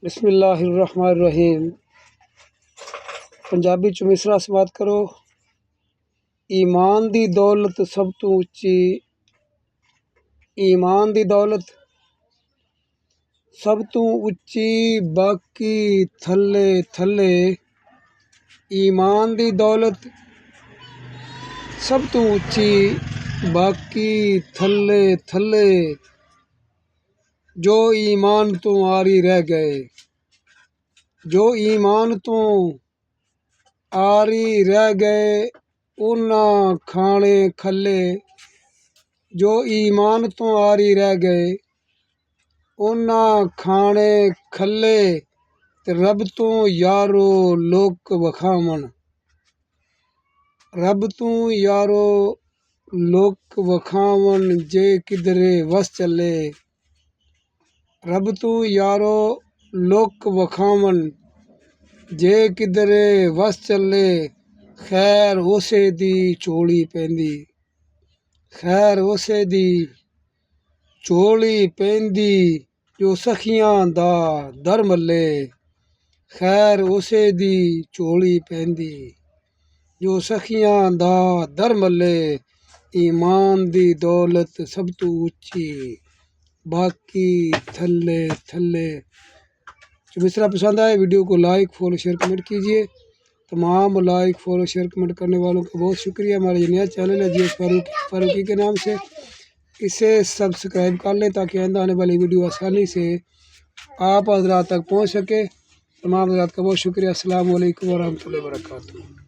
बिस्मिल्लाहिर्रहमानिर्रहीम। पंजाबी च मिसरा समात करो। ईमान दी दौलत सब तो उच्ची, ईमान दी दौलत सब तो उच्ची, बाकी थल्ले थल्ले। ईमान दी दौलत सब तो उच्ची, बाकी थल्ले थल्ले। जो ईमान तो आरी रह गए, जो ईमान तो आरी रह गए, उन्हां खाने खल्ले। जो ईमान तो आरी रह गए, उन्हां खाने खल्ले। ते रब तो यारो लोक वखावन, रब तो यारो लोक वखावन। जे किधरे वस चले, रब तो यारो लोक वखावन। जे किधरे वस चले, खैर उसे दी झोली पैंदी, खैर उसे दी झोली पैंदी। जो सखियां दा दर मल्ले, खैर उसे दी झोली पैंदी। जो सखियां दा दर मल्ले। ईमान दी दौलत सब तो उच्ची, बाकी थल्ले थल्ले। जो मिसरा पसंद आए वीडियो को लाइक फॉलो शेयर कमेंट कीजिए। तमाम लाइक फॉलो शेयर कमेंट करने वालों का बहुत शुक्रिया। हमारा ये नया चैनल है जीएस फारूकी के नाम से, इसे सब्सक्राइब कर लें ताकि आइंदा आने वाली वीडियो आसानी से आप हज़रात तक पहुँच सके। तमाम हज़रात का बहुत शुक्रिया। अस्सलाम वालेकुम वरहमतुल्लाहि वबरकातुहू।